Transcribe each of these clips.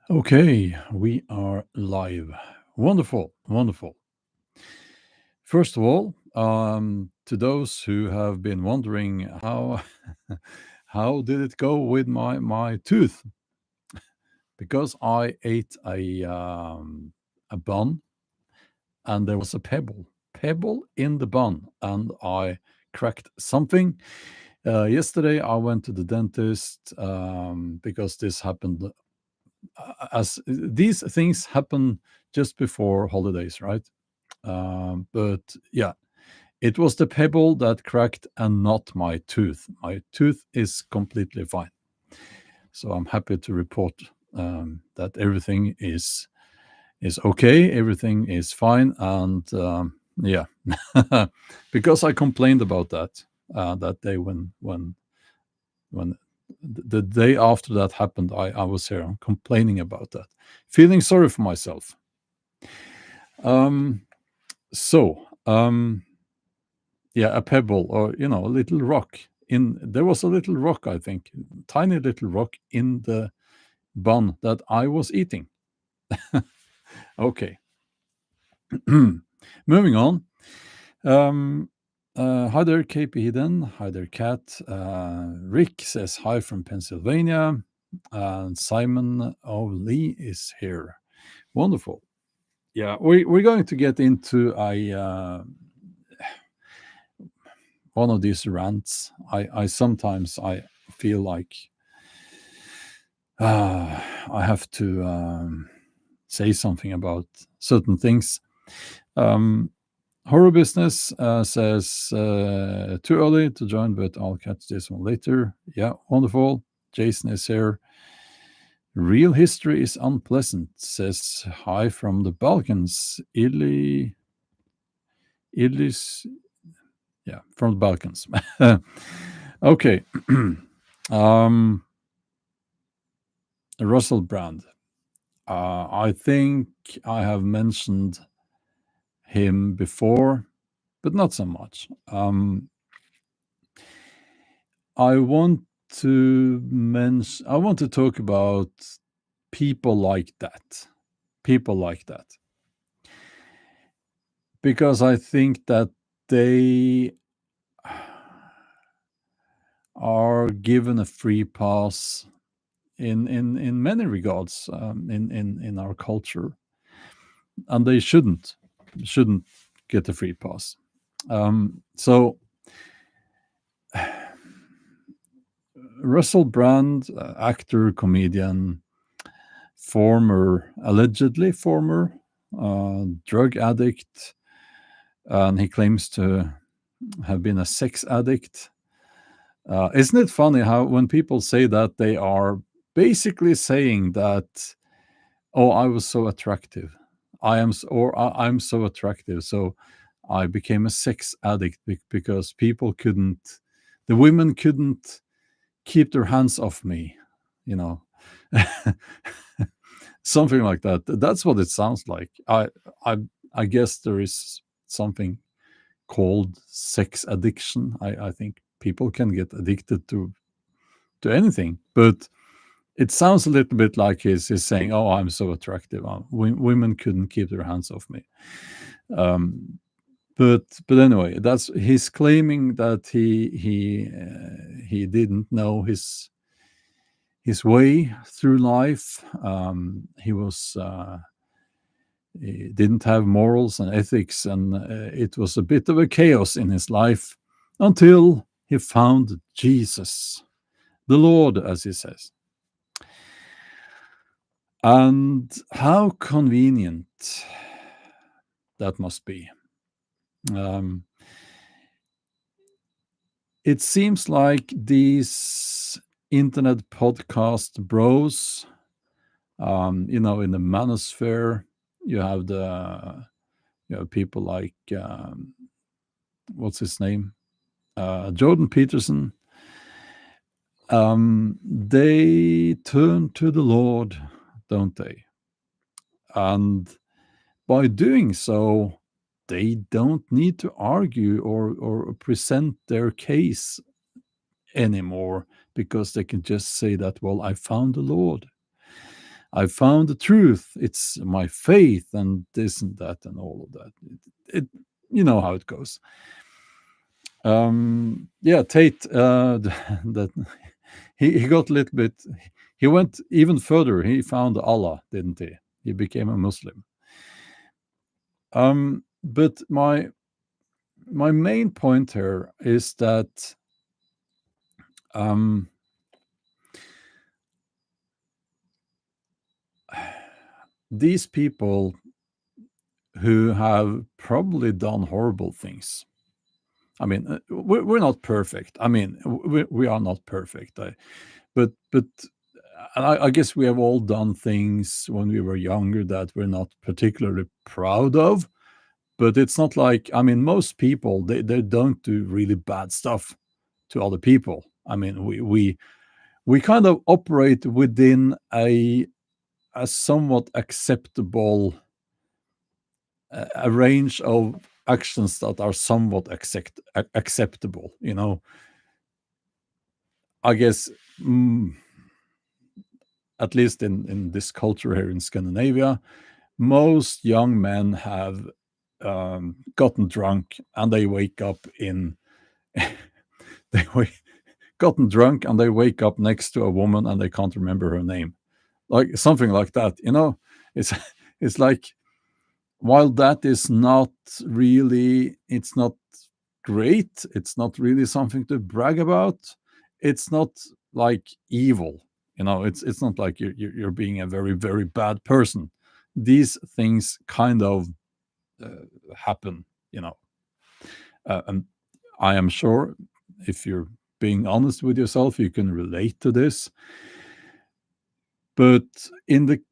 Okay, we are live. Wonderful, wonderful. First of all, to those who have been wondering how did it go with my tooth? Because I ate a bun and there was a pebble in the bun, and I cracked something. Yesterday, I went to the dentist because this happened as these things happen just before holidays, right? But yeah, it was the pebble that cracked and not my tooth. My tooth is completely fine. So I'm happy to report that everything is okay, everything is fine, and yeah, because I complained about that that day when the day after that happened, I was here complaining about that, feeling sorry for myself. Um, so yeah, a pebble or a little rock in there was a little rock, I think, tiny little rock in the bun that I was eating. Okay. Moving on. Um, Hi there, KP Hidden. Hi there, Kat. Rick says hi from Pennsylvania. And Simon O'Lee is here. Wonderful. Yeah, we're going to get into a one of these rants. I sometimes I feel like I have to say something about certain things. Um, Horror Business says too early to join, but I'll catch this one later. Yeah, wonderful. Jason is here. Real history is unpleasant, says hi from the Balkans. Ilis, yeah, from the Balkans. Okay. um, Russell Brand. I think I have mentioned him before, but not so much. I want I want to talk about people like that. People like that. Because I think that they are given a free pass in many regards in our culture, and they shouldn't get a free pass. So Russell Brand, actor, comedian, allegedly former drug addict, and he claims to have been a sex addict. Isn't it funny how when people say that, they are basically saying that, oh, I was so attractive, I'm so attractive, so I became a sex addict because the women couldn't keep their hands off me, you know. Something like that. That's what it sounds like. I I guess there is something called sex addiction. I think people can get addicted to anything, but it sounds a little bit like he's saying, "Oh, I'm so attractive. Women couldn't keep their hands off me." Um, but anyway, that's he's claiming that he didn't know his way through life. He didn't have morals and ethics, and it was a bit of a chaos in his life until he found Jesus, the Lord, as he says. And how convenient that must be. Um, it seems like these internet podcast bros, in the manosphere, you have people like what's his name, Jordan Peterson. They turn to the Lord, don't they? And by doing so, they don't need to argue or present their case anymore, because they can just say that, well, I found the Lord. I found the truth. It's my faith and this and that and all of that. It you know how it goes. Yeah, Tate. That he got a little bit. He went even further. He found Allah, didn't he? He became a Muslim. But my main point here is that um, these people who have probably done horrible things. I mean, we're not perfect. I mean, we are not perfect. But and I guess we have all done things when we were younger that we're not particularly proud of. But it's not like, I mean, most people they don't do really bad stuff to other people. I mean, we kind of operate within a somewhat acceptable a range of actions that are somewhat acceptable. You know, I guess at least in this culture here in Scandinavia, most young men have gotten drunk and they wake up in they wake, gotten drunk and they wake up next to a woman and they can't remember her name, like something like that. You know, it's it's like, while that is not really, it's not great, it's not really something to brag about, it's not like evil. You know, it's not like you're being a very very bad person. These things kind of happen, you know. And I am sure, if you're being honest with yourself, you can relate to this. But in the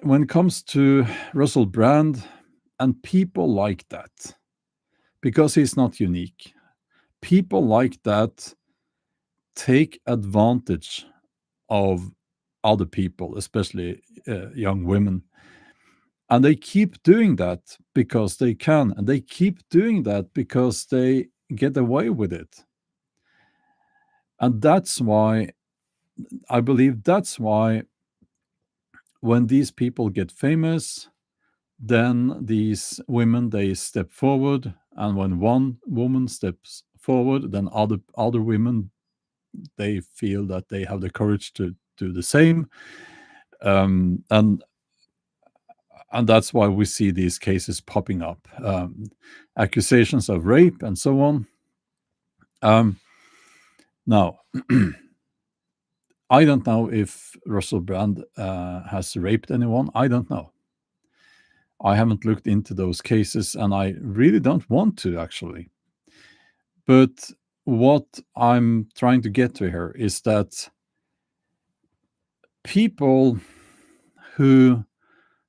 when it comes to Russell Brand and people like that, because he's not unique, people like that take advantage of other people, especially young women. And they keep doing that because they can. And they keep doing that because they get away with it. And that's why, I believe that's why when these people get famous, then these women, they step forward. And when one woman steps forward, then other women, they feel that they have the courage to do the same. Um, and and that's why we see these cases popping up, accusations of rape and so on. Now, I don't know if Russell Brand has raped anyone. I don't know. I haven't looked into those cases, and I really don't want to, actually. But what I'm trying to get to here is that people who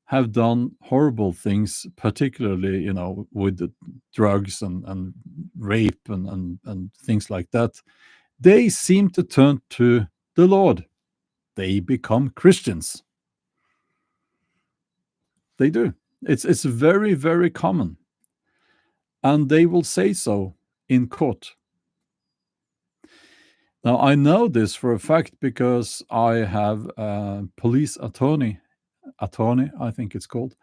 have done horrible things, particularly, you know, with the drugs and rape and things like that, they seem to turn to the Lord. They become Christians. They do. It's very, very common. And they will say so in court. Now, I know this for a fact because I have a police attorney, I think it's called,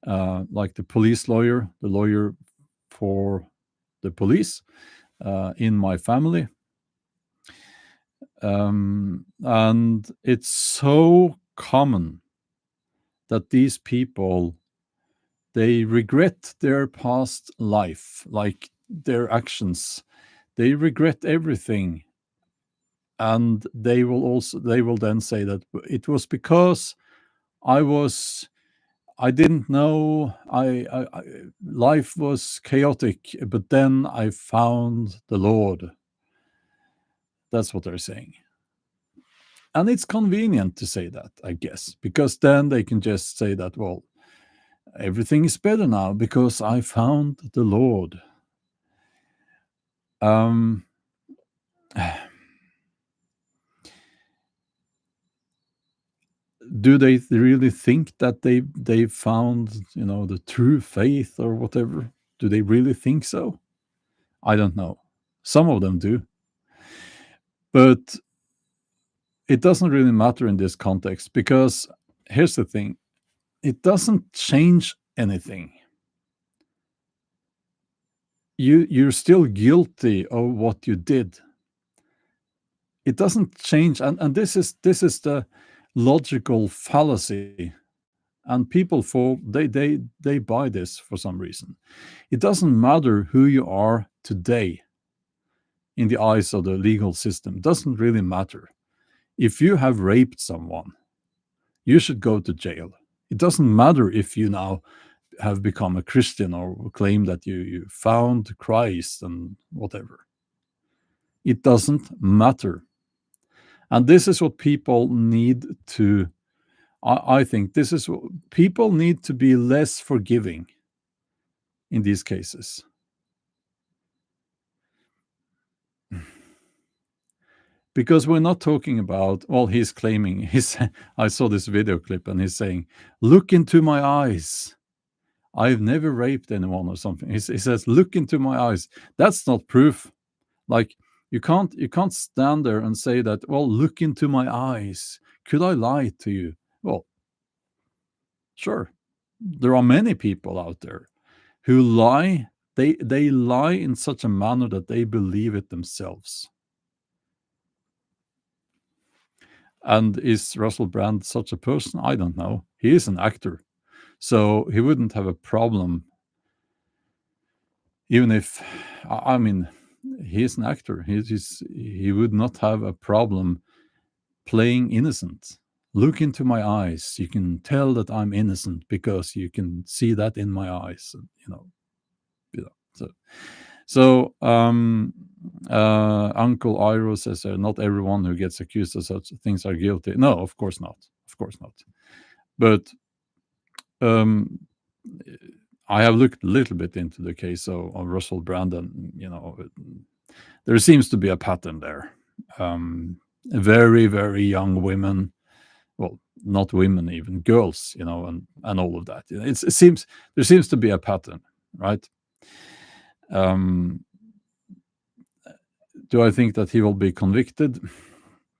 like the police lawyer, the lawyer for the police in my family. And it's so common that these people, they regret their past life, like their actions. They regret everything. And they will then say that it was because I was I didn't know. Life was chaotic, but then I found the Lord. That's what they're saying. And it's convenient to say that, I guess, because then they can just say that, well, everything is better now because I found the Lord. Um, do they really think that they found, you know, the true faith or whatever? Do they really think so? I don't know. Some of them do. But it doesn't really matter in this context because here's the thing, it doesn't change anything. You're still guilty of what you did. It doesn't change, and this is the logical fallacy, and people fall they buy this for some reason. It doesn't matter who you are today in the eyes of the legal system. It doesn't really matter. If you have raped someone, you should go to jail. It doesn't matter if you now have become a Christian or claim that you found Christ and whatever. It doesn't matter. And this is what people need to, I think, this is what people need to be less forgiving in these cases. Because we're not talking about, well, he's claiming, I saw this video clip and he's saying, look into my eyes. I've never raped anyone or something. He says, look into my eyes. That's not proof. Like, you can't stand there and say that, well, look into my eyes. Could I lie to you? Well, sure. There are many people out there who lie. They lie in such a manner that they believe it themselves. And is Russell Brand such a person? I don't know. He is an actor, so he wouldn't have a problem. Even if, I mean, he is an actor. He would not have a problem playing innocent. Look into my eyes. You can tell that I'm innocent because you can see that in my eyes. Uncle Iro says not everyone who gets accused of such things are guilty. No, of course not. Of course not. But um, I have looked a little bit into the case of Russell Brandon. There seems to be a pattern there. Very, very young women, well, not women, even girls, and all of that. There seems to be a pattern, right? Do I think that he will be convicted?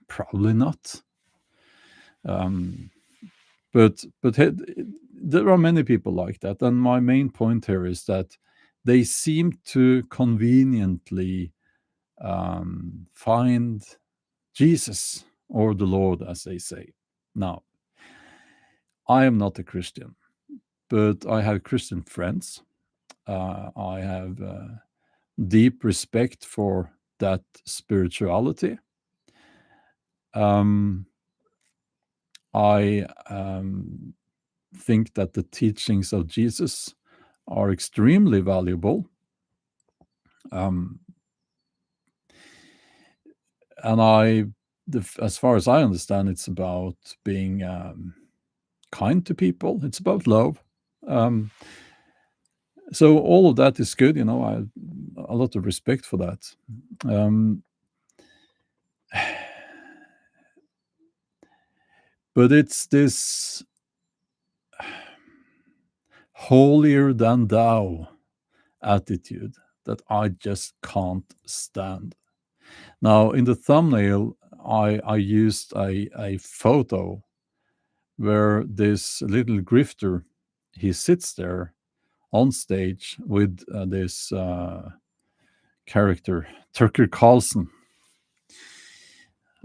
Probably not. But there are many people like that, and my main point here is that they seem to conveniently find Jesus or the Lord, as they say. Now, I am not a Christian, but I have Christian friends. I have deep respect for that spirituality. I think that the teachings of Jesus are extremely valuable. And as far as I understand, it's about being kind to people. It's about love. So all of that is good. I have a lot of respect for that. But it's this holier than thou attitude that I just can't stand. Now, in the thumbnail, I used a photo where this little grifter, he sits there on stage with this character, Tucker Carlson.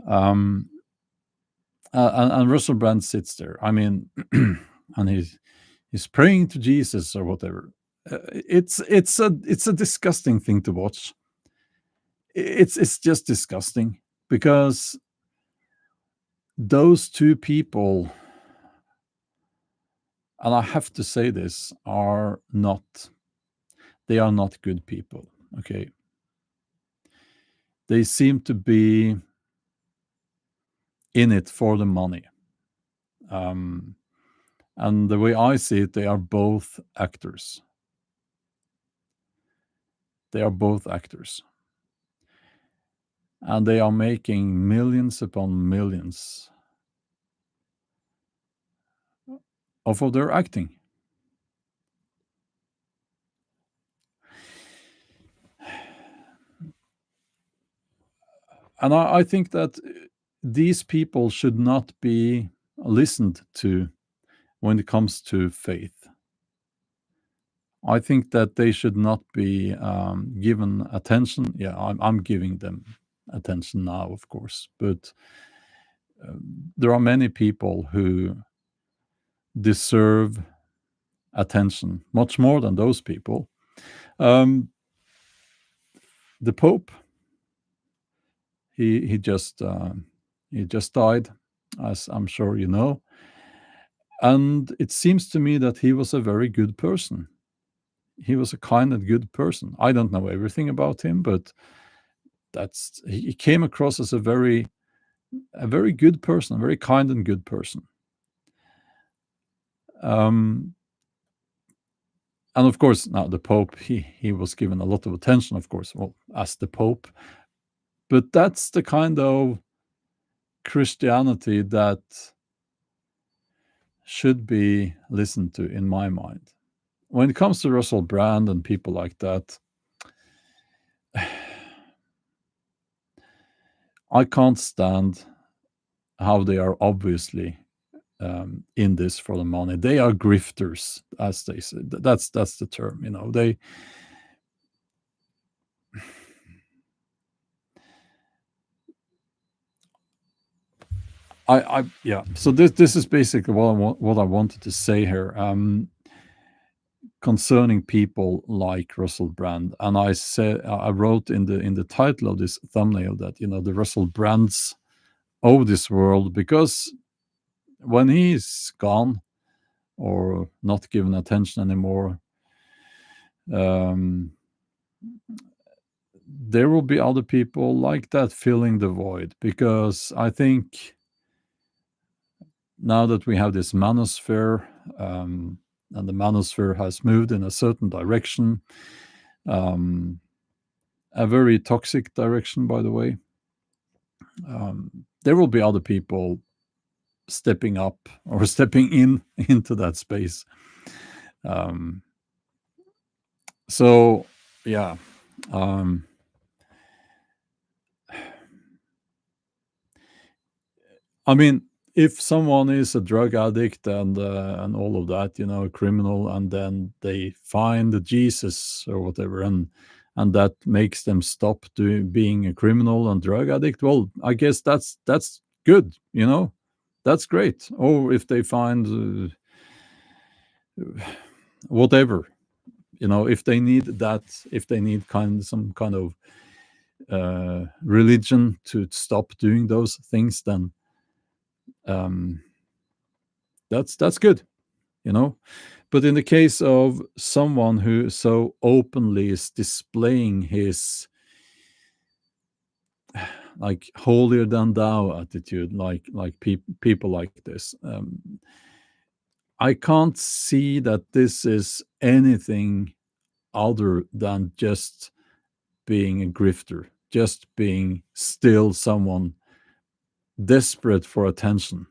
And Russell Brand sits there. I mean, and he's praying to Jesus or whatever. It's a disgusting thing to watch. It's just disgusting because those two people, and I have to say this, they are not good people. Okay, they seem to be in it for the money. And the way I see it, they are both actors. They are both actors. And they are making millions upon millions off of their acting. And I think that these people should not be listened to when it comes to faith. I think that they should not be given attention. Yeah, I'm giving them attention now, of course, but there are many people who deserve attention much more than those people. Um, the Pope, he just died, as I'm sure you know, and it seems to me that he was a very good person. He was a kind and good person. I don't know everything about him, but that's he came across as a very good person, a very kind and good person. Um, and of course, now the Pope, he was given a lot of attention, of course, well, as the Pope. But that's the kind of Christianity that should be listened to, in my mind. When it comes to Russell Brand and people like that, I can't stand how they are obviously in this for the money. They are grifters, as they say. That's the term. You know, they. Yeah. So this is basically what I wanted to say here concerning people like Russell Brand. And I wrote in the title of this thumbnail that the Russell Brands of this world, because when he's gone or not given attention anymore, um, there will be other people like that filling the void. Because I think now that we have this manosphere, and the manosphere has moved in a certain direction, um, a very toxic direction, by the way, there will be other people stepping up or stepping in into that space. Um, so, yeah. Um, I mean, if someone is a drug addict and all of that, a criminal, and then they find the Jesus or whatever, and that makes them stop doing being a criminal and drug addict, well, I guess that's good, that's great. Or if they find whatever, if they need that, if they need some kind of religion to stop doing those things, then um, that's good, you know. But in the case of someone who so openly is displaying his like holier than thou attitude, like people like this, I can't see that this is anything other than just being a grifter, just being still someone desperate for attention,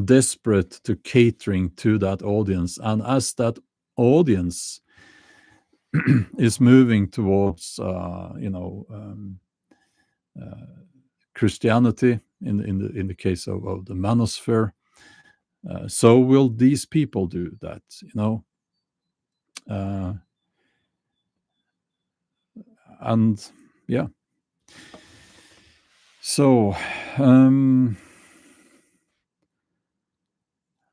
desperate to catering to that audience. And as that audience is moving towards, Christianity, in the case of the manosphere, so will these people do that, uh, and yeah. So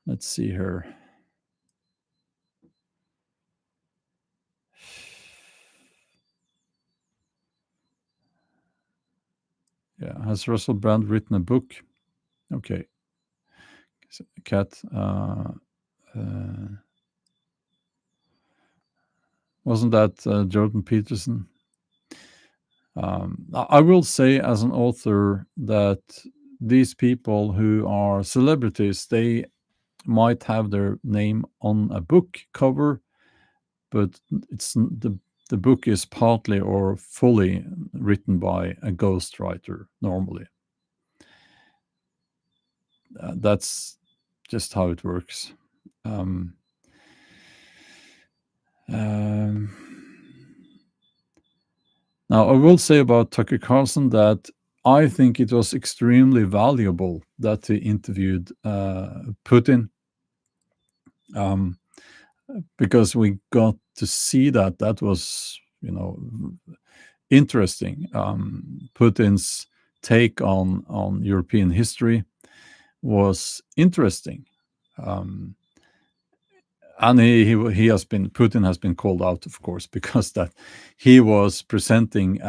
let's see here. Yeah, has Russell Brand written a book? Okay, Cat. Wasn't that Jordan Peterson? I will say, as an author, that these people who are celebrities, they might have their name on a book cover, but the book is partly or fully written by a ghostwriter normally. That's just how it works. Um, um, Now, I will say about Tucker Carlson that I think it was extremely valuable that he interviewed Putin, um, because we got to see that was, interesting. Putin's take on European history was interesting. Um, and he has been Putin has been called out, of course, because that he was presenting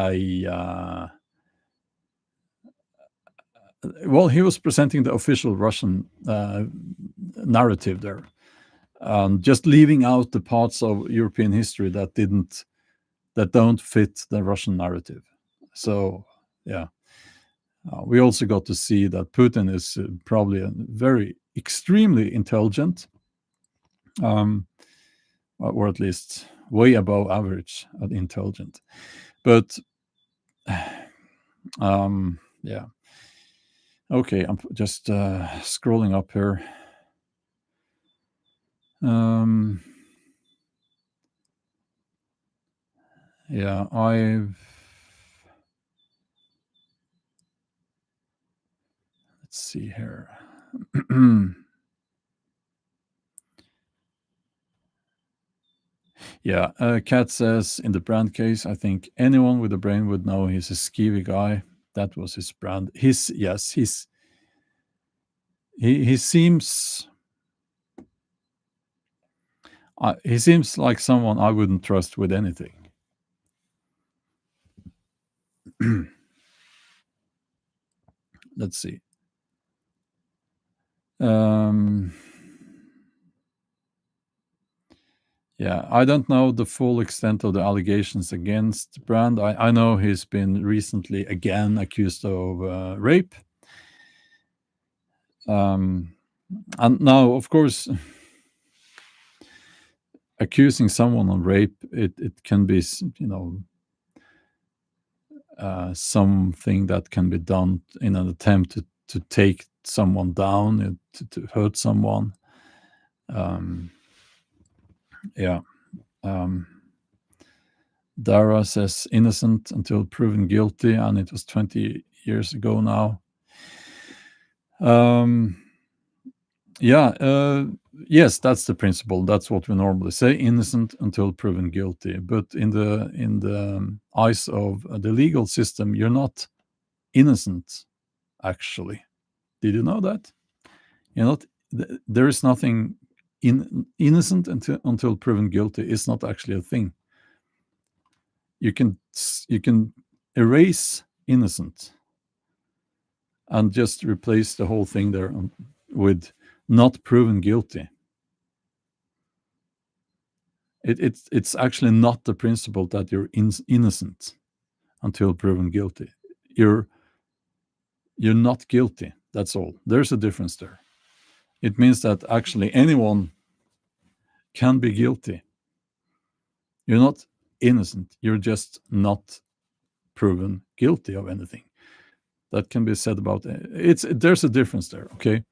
he was presenting the official Russian narrative there, just leaving out the parts of European history that don't fit the Russian narrative. So yeah, we also got to see that Putin is probably a very extremely intelligent, um, or at least way above average at intelligent. But yeah, okay, I'm just scrolling up here. Yeah, let's see here. Yeah, Kat says in the brand case, I think anyone with a brain would know he's a skeevy guy. That was his brand. He seems he seems like someone I wouldn't trust with anything. Let's see. Yeah, I don't know the full extent of the allegations against Brand. I know he's been recently again accused of rape. And now, of course, accusing someone of rape, it can be, something that can be done in an attempt to take someone down, to hurt someone. Yeah. Dara says innocent until proven guilty, and it was 20 years ago now. Yes, that's the principle. That's what we normally say: innocent until proven guilty. But in the eyes of the legal system, you're not innocent. Actually, did you know that? You're not. There is nothing innocent until proven guilty. Is not actually a thing. You can erase innocent and just replace the whole thing there with not proven guilty. It's actually not the principle that you're innocent until proven guilty. You're not guilty. That's all. There's a difference there. It means that actually anyone can be guilty. You're not innocent. You're just not proven guilty of anything. That can be said about it. There's a difference there. Okay.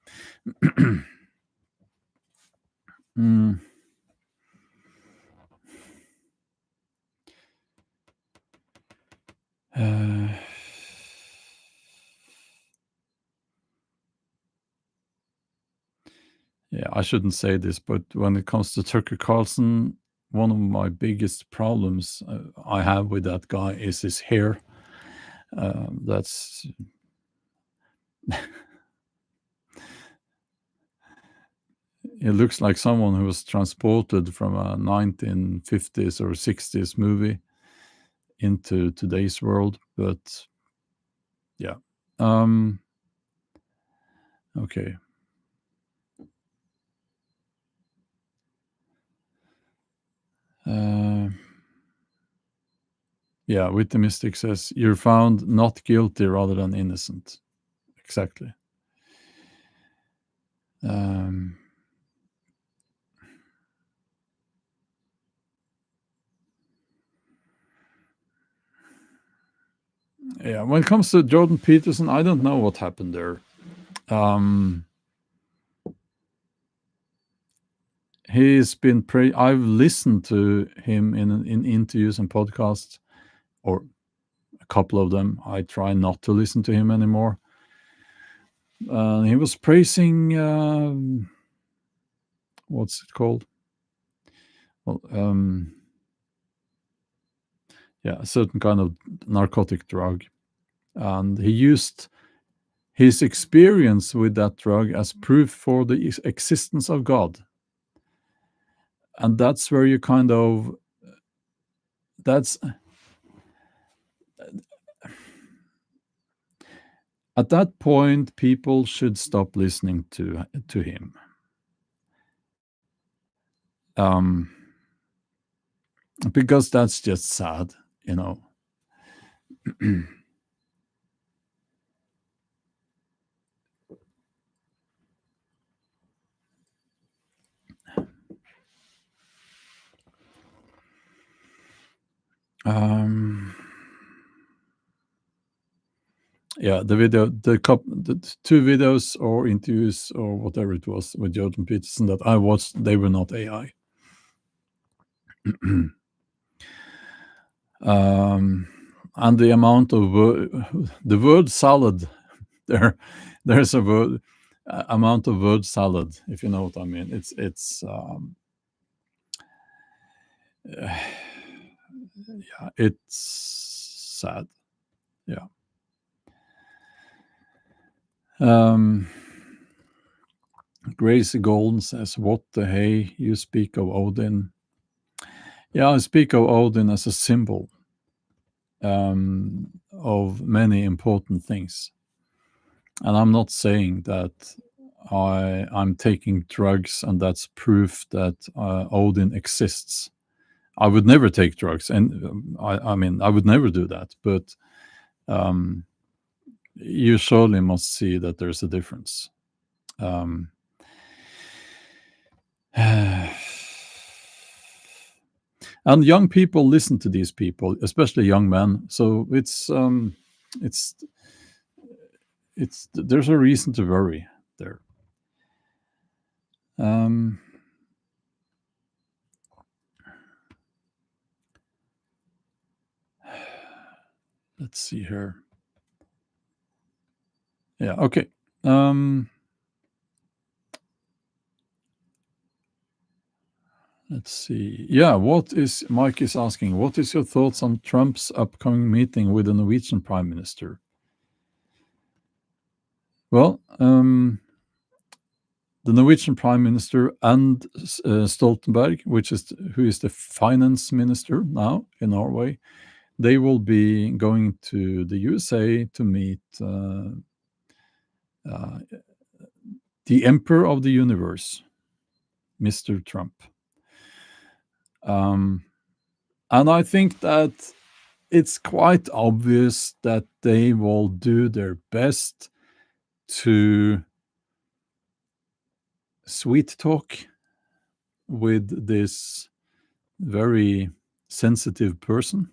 Yeah, I shouldn't say this, but when it comes to Tucker Carlson, one of my biggest problems I have with that guy is his hair. That's it looks like someone who was transported from a 1950s or 60s movie into today's world. But yeah, okay. Yeah, With the Mystic says you're found not guilty rather than innocent. Exactly. Yeah, when it comes to Jordan Peterson, I don't know what happened there. He's been I've listened to him in interviews and podcasts, or a couple of them. I try not to listen to him anymore. He was praising what's it called? Well, yeah, a certain kind of narcotic drug, and he used his experience with that drug as proof for the existence of God. And that's where you kind of that's at that point people should stop listening to him. Um, because that's just sad, you know. um, yeah, the two videos or interviews or whatever it was with Jordan Peterson that I watched, they were not AI. And the amount of the word salad there's a word amount of word salad, if you know what I mean. Yeah, it's sad. Yeah. Gracie Golden says, "What the hey? You speak of Odin." Yeah, I speak of Odin as a symbol of many important things, and I'm not saying that I'm taking drugs and that's proof that Odin exists. I would never take drugs, and I mean, I would never do that. But you surely must see that there's a difference. Um, and young people listen to these people, especially young men. So it's there's a reason to worry there. Let's see here. Yeah, okay. Let's see. Yeah, Mike is asking, what is your thoughts on Trump's upcoming meeting with the Norwegian Prime Minister? Well, the Norwegian Prime Minister and Stoltenberg, who is the finance minister now in Norway, they will be going to the USA to meet the Emperor of the Universe, Mr. Trump. And I think that it's quite obvious that they will do their best to sweet talk with this very sensitive person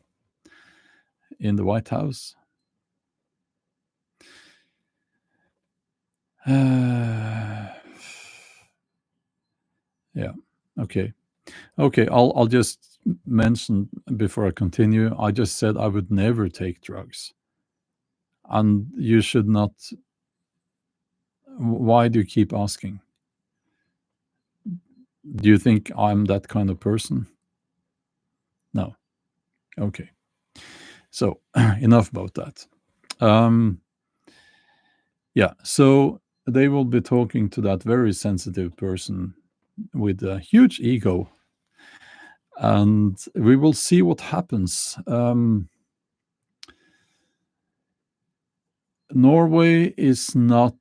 in the White House. Yeah. Okay. I'll just mention before I continue. I just said I would never take drugs, and you should not. Why do you keep asking? Do you think I'm that kind of person? No. Okay. So enough about that. Yeah. So they will be talking to that very sensitive person with a huge ego, and we will see what happens. Norway is not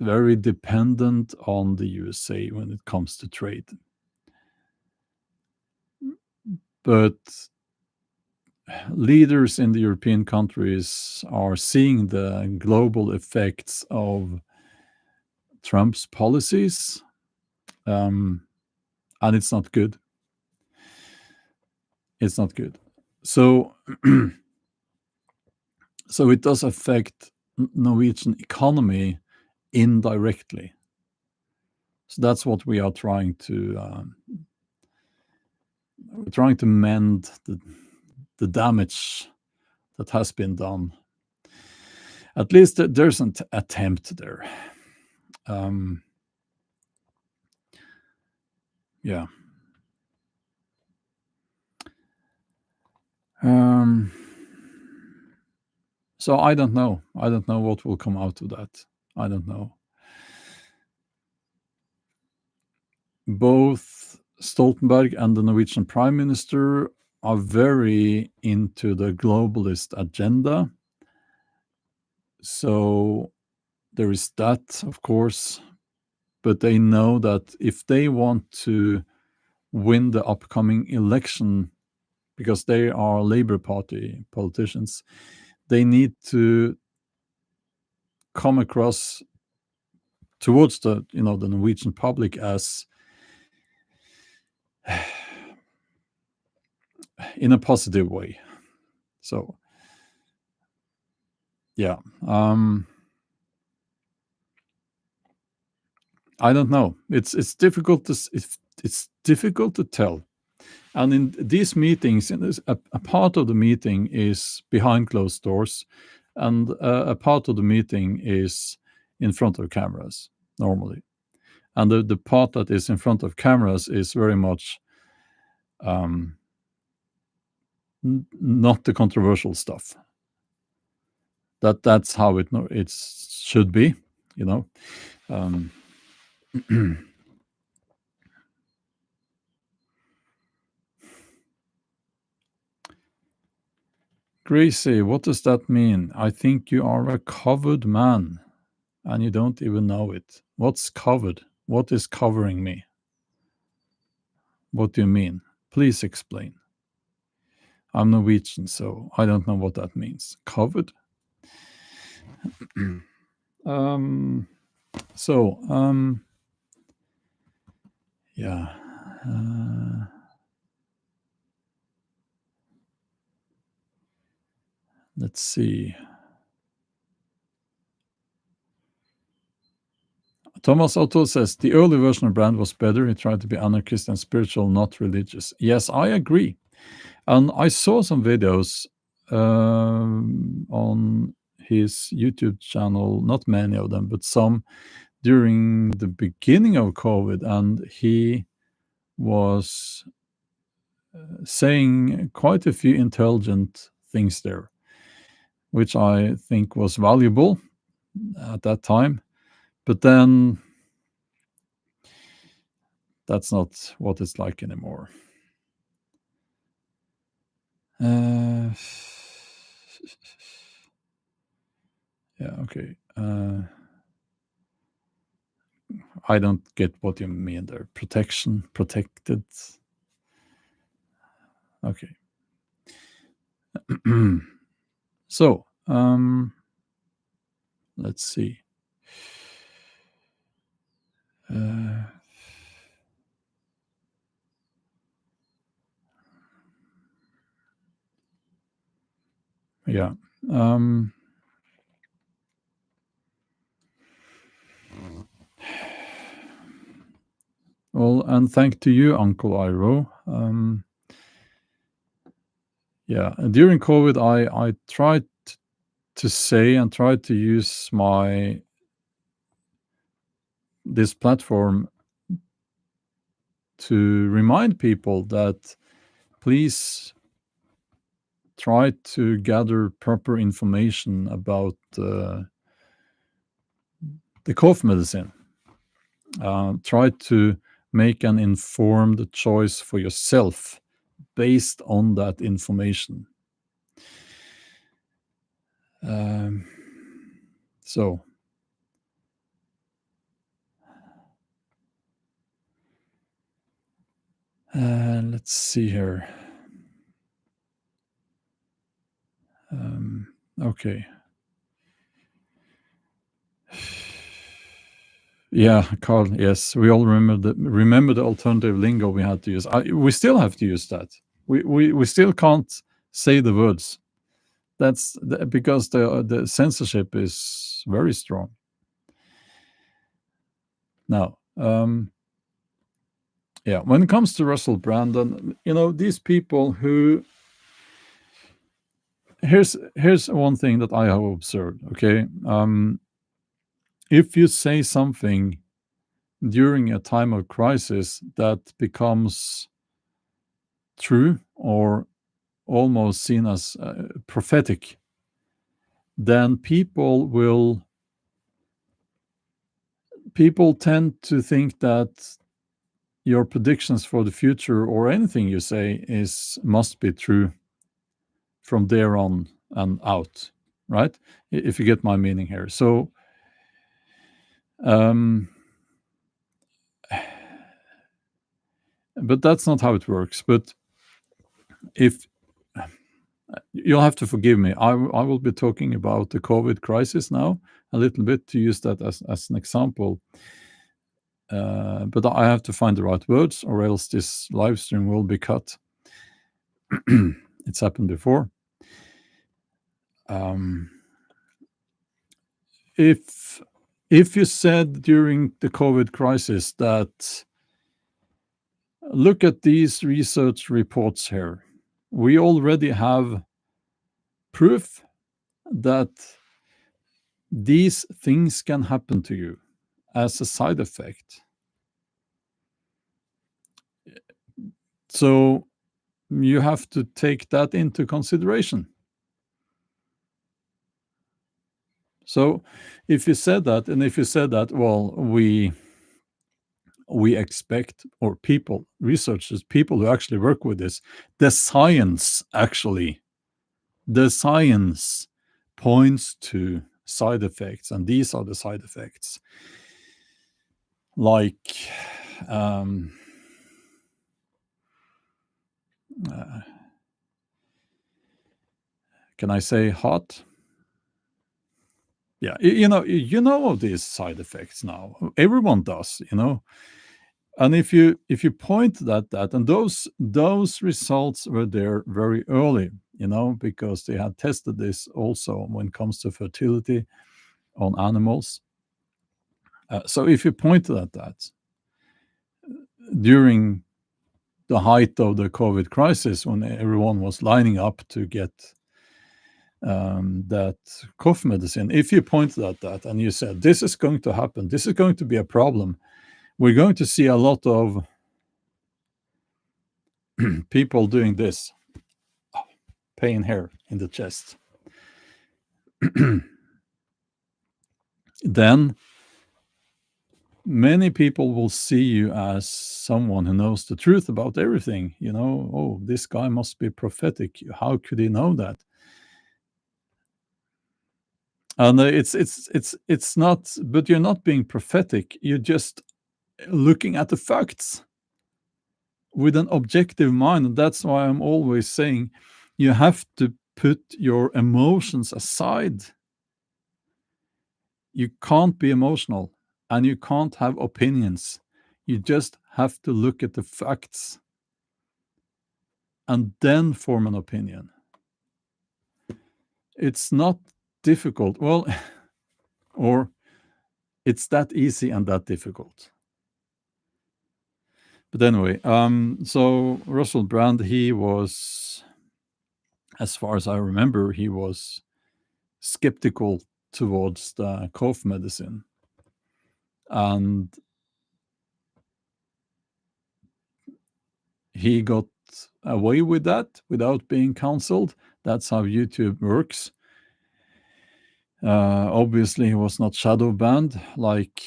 very dependent on the USA when it comes to trade, but leaders in the European countries are seeing the global effects of Trump's policies, and it's not good. It's not good. So, so it does affect Norwegian economy indirectly. So that's what we are trying to we're trying to mend the damage that has been done. At least there's an attempt there. Yeah. So I don't know. I don't know what will come out of that. I don't know. Both Stoltenberg and the Norwegian Prime Minister are very into the globalist agenda. So there is that, of course, but they know that if they want to win the upcoming election, because they are Labour Party politicians, they need to come across towards the Norwegian public as in a positive way. So yeah, I don't know. It's difficult to tell. And in these meetings, a part of the meeting is behind closed doors, and a part of the meeting is in front of cameras normally. And the part that is in front of cameras is very much not the controversial stuff. That's how it should be, you know. Gracie, what does that mean? I think you are a covered man and you don't even know it. What's covered? What is covering me? What do you mean? Please explain. I'm Norwegian, so I don't know what that means. Covered? Yeah. Let's see. Thomas Otto says the early version of Brand was better. He tried to be anarchist and spiritual, not religious. Yes, I agree. And I saw some videos on his YouTube channel, not many of them, but some during the beginning of COVID. And he was saying quite a few intelligent things there, which I think was valuable at that time. But then that's not what it's like anymore. Yeah, okay. I don't get what you mean there. Protected. Okay. So, let's see. Yeah. Well, and thank to you, Uncle Iro. Yeah, during COVID, I tried to say and tried to use this platform to remind people that please try to gather proper information about the cough medicine. Try to make an informed choice for yourself based on that information. So let's see here. Okay. Yeah, Carl. Yes, we all remember the alternative lingo we had to use. We still have to use that. We still can't say the words. That's because the censorship is very strong. Now, yeah, when it comes to Russell Brandon, these people who here's one thing that I have observed. Okay, if you say something during a time of crisis that becomes true or almost seen as prophetic, then people tend to think that your predictions for the future or anything you say is must be true from there on and out, right? If you get my meaning here. So, um, but that's not how it works. But if you'll have to forgive me, I will be talking about the COVID crisis now a little bit to use that as an example. But I have to find the right words, or else this live stream will be cut. It's happened before. Um, if you said during the COVID crisis that look at these research reports here, we already have proof that these things can happen to you as a side effect. So you have to take that into consideration. So if you said that, and if you said that, well, we expect, or people, researchers, people who actually work with this, the science points to side effects, and these are the side effects. Like, um, can I say hot? Yeah, you know of these side effects now. Everyone does, And if you point that, and those results were there very early, because they had tested this also when it comes to fertility on animals. So if you pointed at that during the height of the COVID crisis, when everyone was lining up to get that cough medicine, if you pointed at that and you said, this is going to happen, this is going to be a problem, we're going to see a lot of people doing this, pain here in the chest, then many people will see you as someone who knows the truth about everything. Oh, this guy must be prophetic. How could he know that? And it's not, but you're not being prophetic. You're just looking at the facts with an objective mind. And that's why I'm always saying you have to put your emotions aside. You can't be emotional and you can't have opinions. You just have to look at the facts and then form an opinion. It's not difficult. Well, or it's that easy and that difficult. But anyway, so Russell Brand, he was, as far as I remember, he was skeptical towards the cough medicine. And he got away with that without being counseled. That's how YouTube works. Obviously, he was not shadow banned like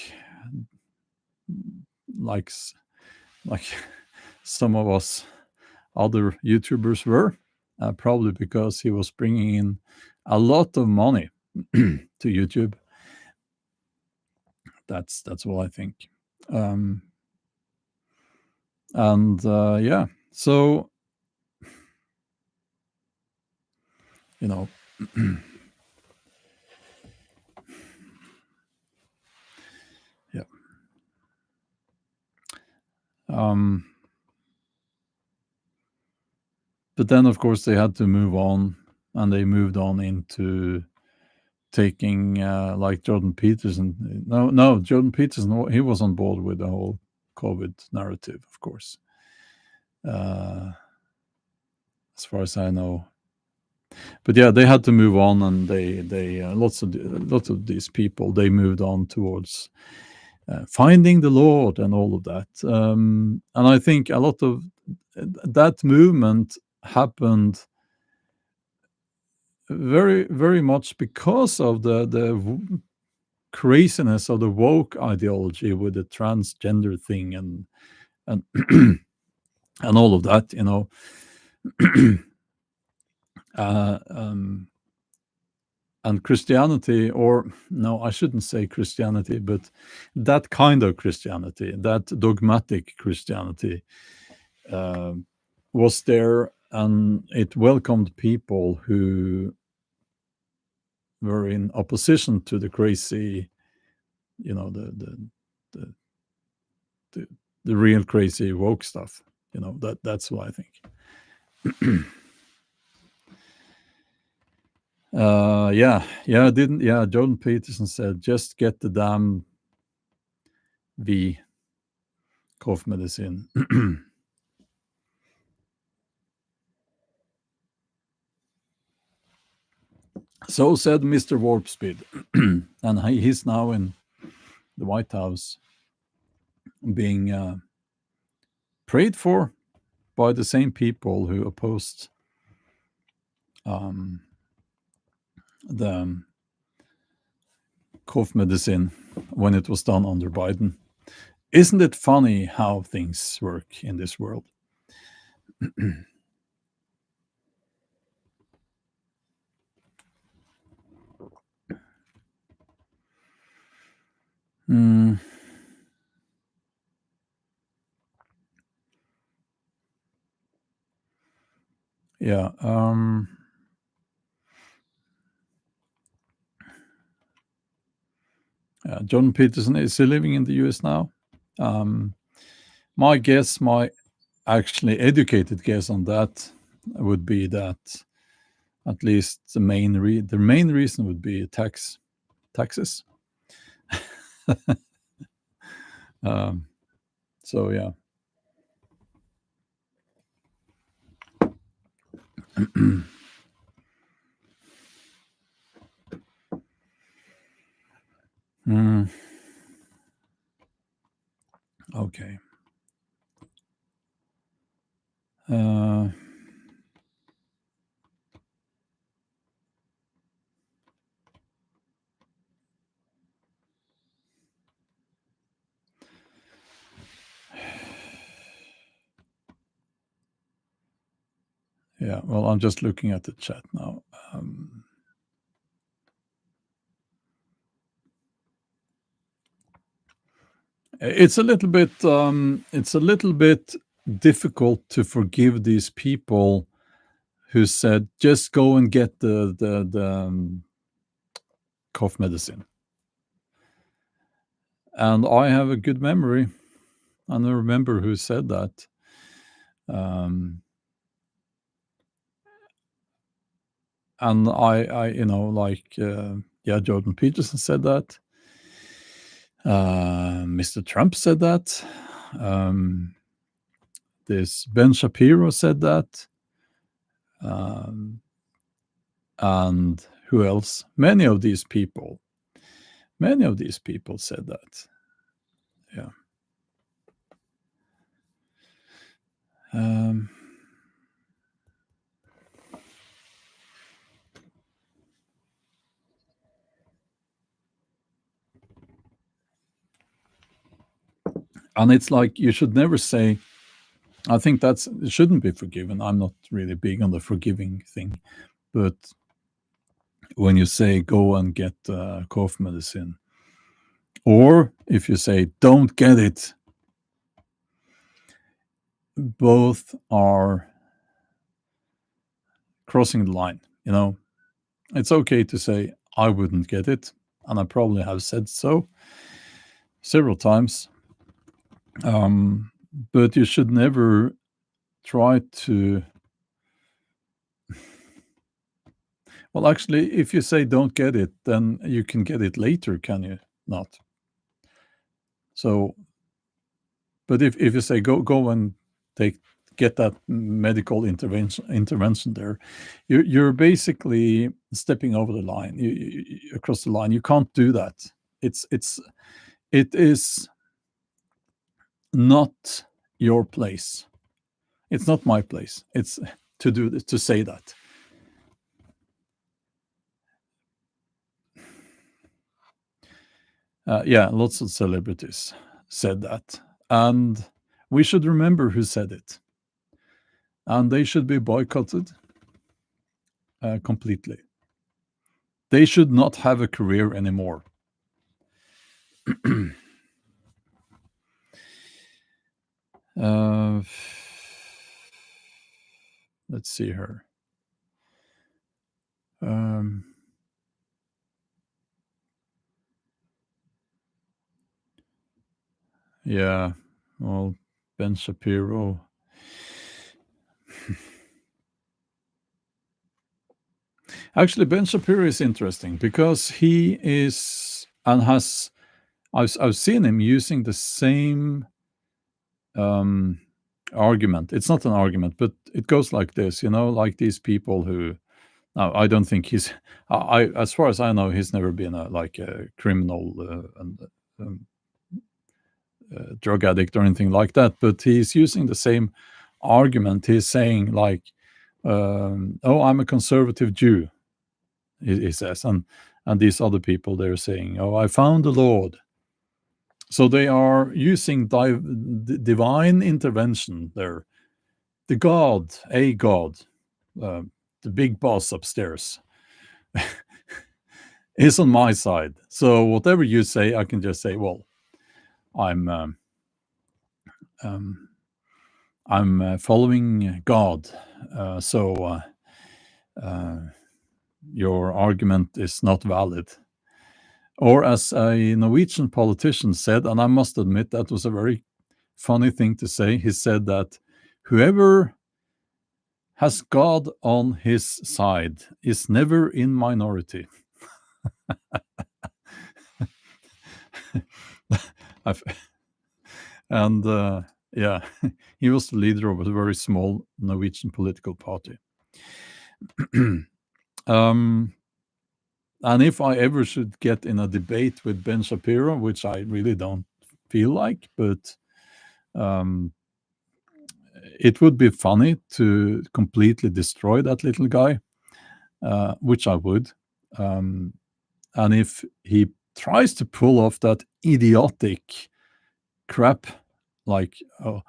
some of us other YouTubers were, probably because he was bringing in a lot of money to YouTube. That's what I think. Yeah, so you know. Yeah. But then, of course, they had to move on, and they moved on into taking like Jordan Peterson. No, Jordan Peterson, he was on board with the whole COVID narrative, of course. As far as I know, But yeah, they had to move on, and they lots of these people, they moved on towards finding the Lord and all of that. And I think a lot of that movement happened very much because of the craziness of the woke ideology with the transgender thing and and all of that, you know. uh, um, and Christianity, or no, I shouldn't say Christianity, but that kind of Christianity, that dogmatic Christianity, uh, was there, and it welcomed people who were in opposition to the crazy, you know, the, the, the real crazy woke stuff. You know, that's what I think. Yeah, didn't yeah. Jordan Peterson said, "Just get the damn V cough medicine." So said Mr. Warp Speed, and he's now in the White House, being prayed for by the same people who opposed um, the cough medicine when it was done under Biden. Isn't it funny how things work in this world? Mm, yeah. John Peterson, is he living in the US now? Um, my guess, my actually educated guess on that would be that at least the main reason would be taxes. um, so yeah. Mm, okay. Uh, yeah. Well, I'm just looking at the chat now. It's a little bit. It's a little bit difficult to forgive these people who said, "Just go and get the cough medicine." And I have a good memory, and I remember who said that. Um, and you know, like, yeah, Jordan Peterson said that. Mr. Trump said that. Um, this Ben Shapiro said that. Um, and who else? Many of these people said that. Yeah. Um, and it's like you should never say. I think it shouldn't be forgiven. I'm not really big on the forgiving thing, but when you say go and get cough medicine, or if you say don't get it, both are crossing the line. You know, it's okay to say I wouldn't get it, and I probably have said so several times. Um, but you should never try to. Well, actually, if you say don't get it, then you can get it later, can you not? So, but if you say go and take get that medical intervention there. You're basically stepping over the line, across the line. You can't do that. It is not your place. It's not my place. It's to do this, to say that. Yeah, lots of celebrities said that, and we should remember who said it, and they should be boycotted completely. They should not have a career anymore. uh, let's see here. Yeah, well, Ben Shapiro. Actually, Ben Shapiro is interesting because he is and has. I've seen him using the same argument. It's not an argument, but it goes like this. Like these people who. Now, I don't think he's. As far as I know, he's never been a criminal and um, drug addict or anything like that. But he's using the same argument. He's saying like, "Oh, I'm a conservative Jew," he says, and these other people they're saying, "Oh, I found the Lord." So they are using divine intervention there. The God, the big boss upstairs, is on my side. So whatever you say, I can just say, well, I'm following God. So your argument is not valid. Or as a Norwegian politician said, and I must admit that was a very funny thing to say, he said that whoever has God on his side is never in minority. And yeah, he was the leader of a very small Norwegian political party. And if I ever should get in a debate with Ben Shapiro, which I really don't feel like, but it would be funny to completely destroy that little guy, which I would. And if he tries to pull off that idiotic crap, like, oh,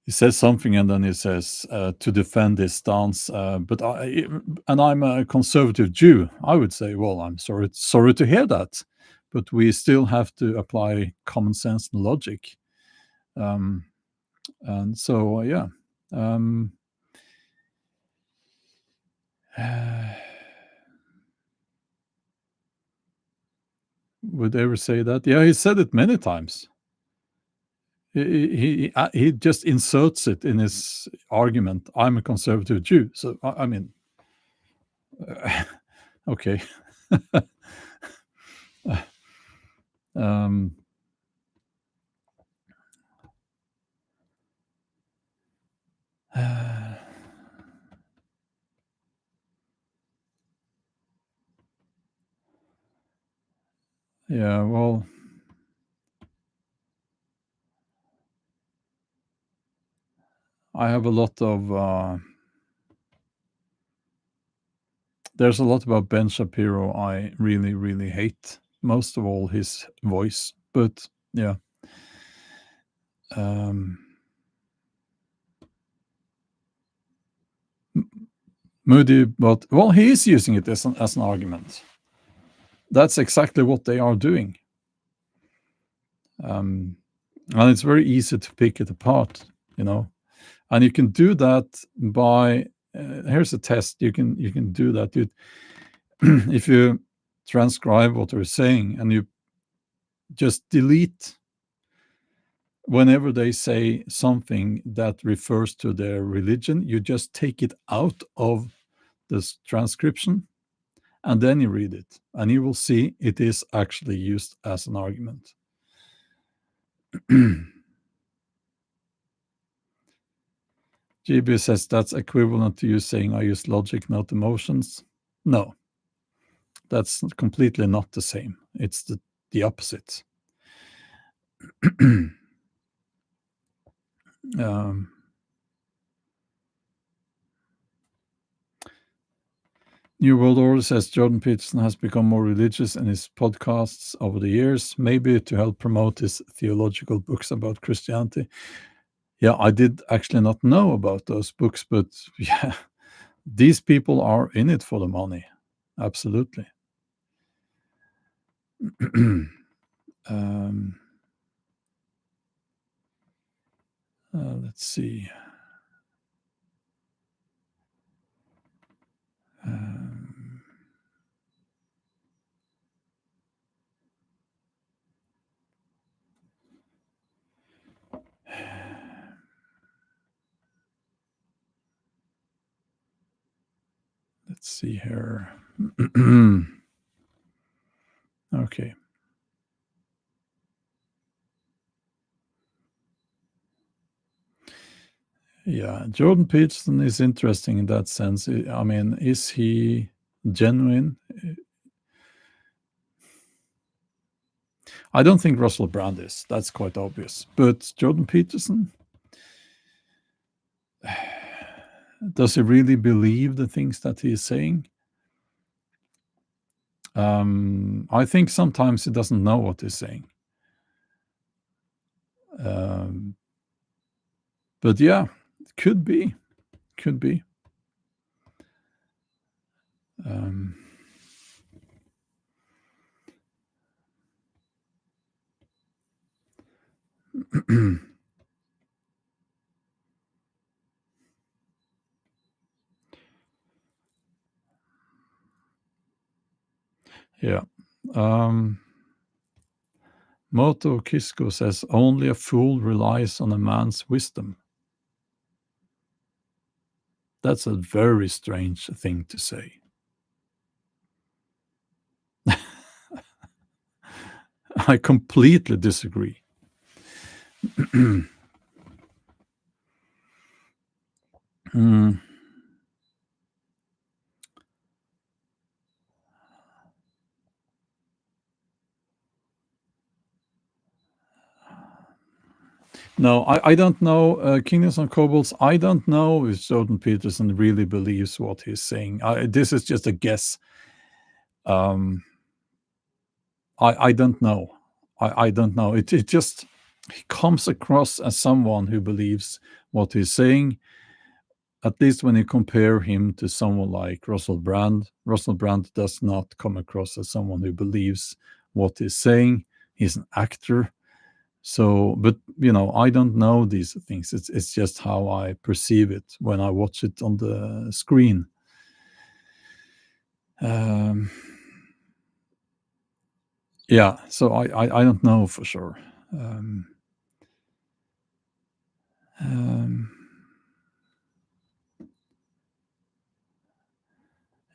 he says something and then he says to defend his stance, but I'm a conservative Jew. I would say, well, I'm sorry to hear that, but we still have to apply common sense and logic. And so, yeah. Would they ever say that? Yeah, he said it many times. He just inserts it in his argument. I'm a conservative Jew. So I mean, okay. um, yeah, well, I have a lot of. There's a lot about Ben Shapiro I really, really hate. Most of all, his voice. But yeah. Moody, but well, he is using it as an argument. That's exactly what they are doing. And it's very easy to pick it apart, and you can do that by here's a test. You can do that. If you transcribe what they're saying and you just delete whenever they say something that refers to their religion, you just take it out of this transcription and then you read it and you will see it is actually used as an argument. GB says that's equivalent to you saying I use logic, not emotions. No, that's completely not the same. It's the opposite. um, New World Order says Jordan Peterson has become more religious in his podcasts over the years, maybe to help promote his theological books about Christianity. Yeah, I did actually not know about those books, but yeah, these people are in it for the money. Absolutely. um, let's see. Um, let's see here. Okay. Yeah, Jordan Peterson is interesting in that sense. I mean, is he genuine? I don't think Russell Brand is. That's quite obvious. But Jordan Peterson, does he really believe the things that he is saying? I think sometimes he doesn't know what he's saying. But yeah, could be. Could be. Yeah. Moto Kisco says only a fool relies on a man's wisdom. That's a very strange thing to say. I completely disagree. No, I don't know. Kingdoms and Kobolds, I don't know if Jordan Peterson really believes what he's saying. This is just a guess. I don't know. I don't know. It just he comes across as someone who believes what he's saying. At least when you compare him to someone like Russell Brand. Russell Brand does not come across as someone who believes what he's saying. He's an actor. So, but I don't know these things. It's just how I perceive it when I watch it on the screen. Yeah, so I don't know for sure.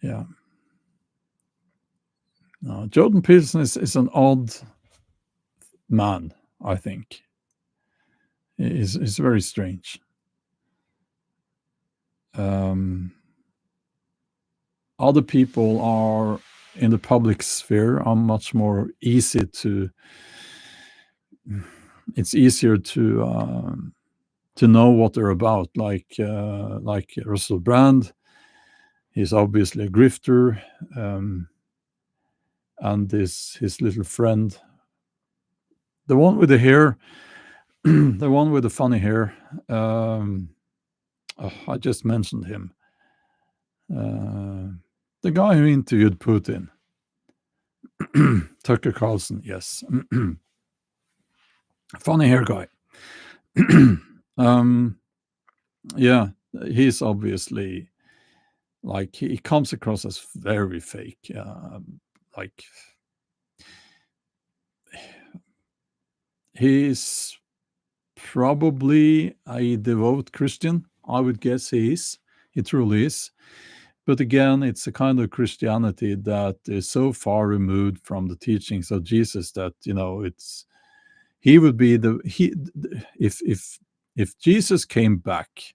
Yeah. No, Jordan Peterson is an odd man, I think. Is very strange. Other people are in the public sphere are much more easy to. It's easier to know what they're about, like Russell Brand. He's obviously a grifter, and his little friend, the one with the hair, the one with the funny hair. I just mentioned him. The guy who interviewed Putin, Tucker Carlson. Yes, funny hair guy. Yeah, he's obviously like he comes across as very fake. Like he's probably a devout Christian. I would guess he is. He truly is. But again, it's a kind of Christianity that is so far removed from the teachings of Jesus that it's he would be if Jesus came back,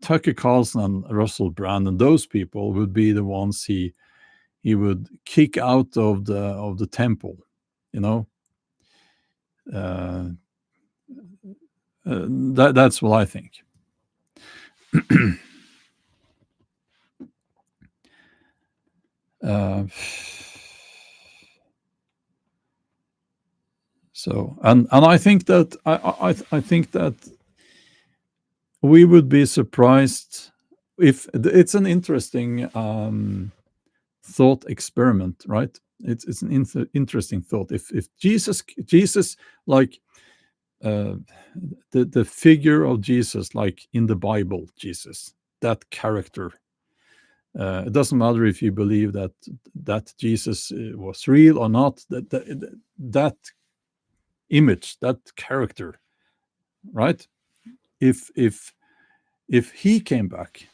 Tucker Carlson and Russell Brand and those people would be the ones he would kick out of the temple, you know. Uh, that's what I think. Uh, so and I think that I think that we would be surprised if it's an interesting thought experiment, right? It's an interesting thought. If Jesus like uh, the figure of Jesus, like in the Bible, Jesus, that character. It doesn't matter if you believe that Jesus was real or not. That image, that character, right? If he came back,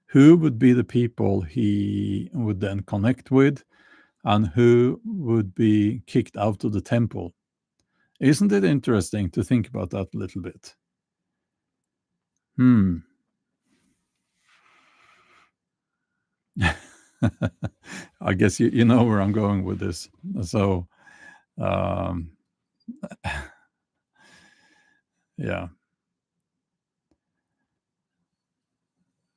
who would be the people he would then connect with, and who would be kicked out of the temple? Isn't it interesting to think about that a little bit? Hmm. I guess you know where I'm going with this. So, um, yeah.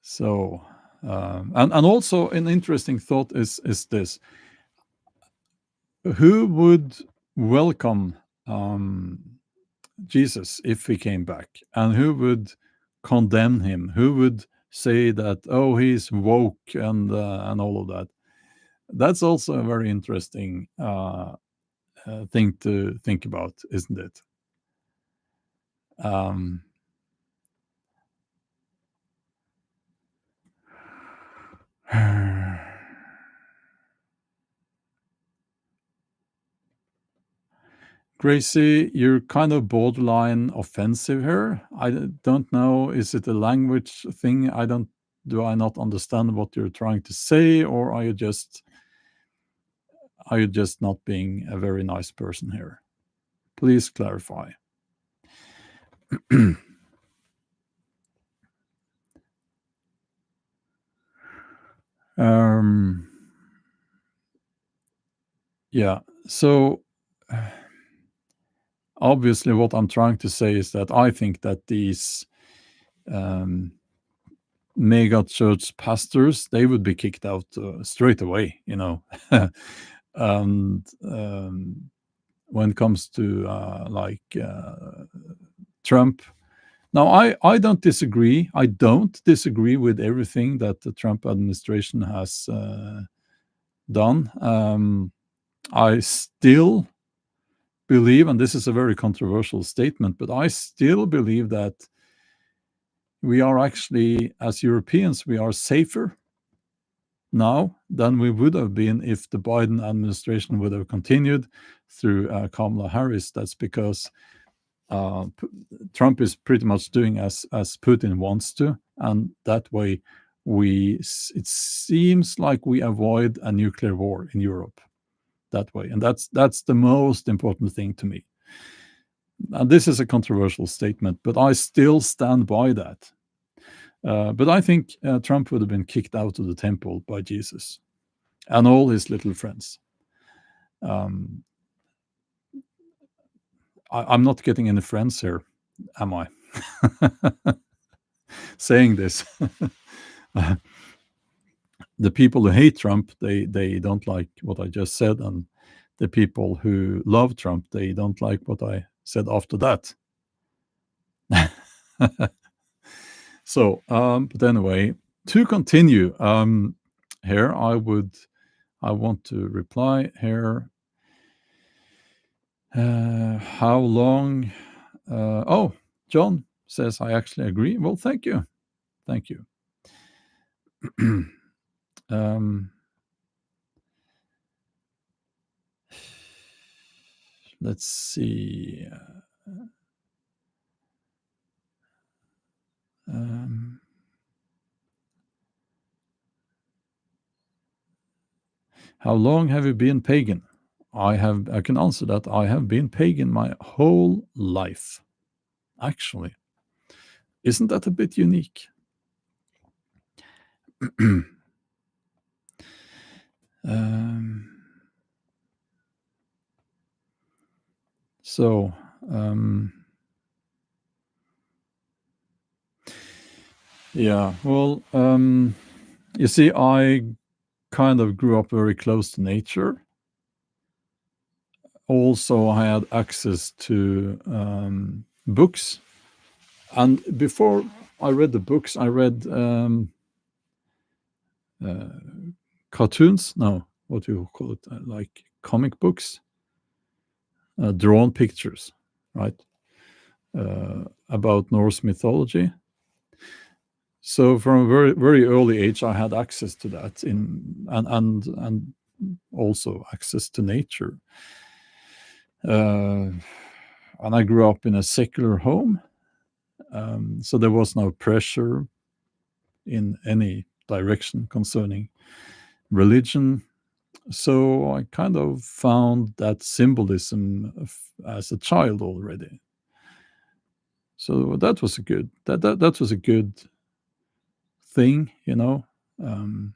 So, and also an interesting thought is this: who would welcome Jesus if he came back, and who would condemn him? Who would say that, oh, he's woke and all of that? That's also a very interesting thing to think about, isn't it? Um, Gracie, you're kind of borderline offensive here. I don't know. Is it a language thing? Do I not understand what you're trying to say, or are you just not being a very nice person here? Please clarify. um, yeah. So obviously, what I'm trying to say is that I think that these um, mega church pastors, they would be kicked out straight away, you know. And when it comes to Trump, now I don't disagree. I don't disagree with everything that the Trump administration has done. I still believe, and this is a very controversial statement, but I still believe that we are actually, as Europeans, we are safer now than we would have been if the Biden administration would have continued through Kamala Harris. That's because Trump is pretty much doing as Putin wants to, and that way it seems like we avoid a nuclear war in Europe that way, and that's the most important thing to me. And this is a controversial statement, but I still stand by that. But I think Trump would have been kicked out of the temple by Jesus and all his little friends. Um, I'm not getting any friends here, am I? Saying this. The people who hate Trump, they don't like what I just said, and the people who love Trump, they don't like what I said after that. So, but anyway, to continue, here I want to reply here. How long? Oh, John says I actually agree. Well, thank you, thank you. um, let's see. Um, how long have you been pagan? I can answer that. I have been pagan my whole life. actually. Isn't that a bit unique? Um, so, yeah, well, you see, I kind of grew up very close to nature. Also, I had access to books. And before I read the books, I read uh, cartoons. No, what do you call it? Like comic books, drawn pictures, right? About Norse mythology. So from a very very early age, I had access to that and also access to nature. Uh, and I grew up in a secular home, so there was no pressure in any direction concerning religion. So I kind of found that symbolism as a child already. So that was a good that was a good thing, you know. Um,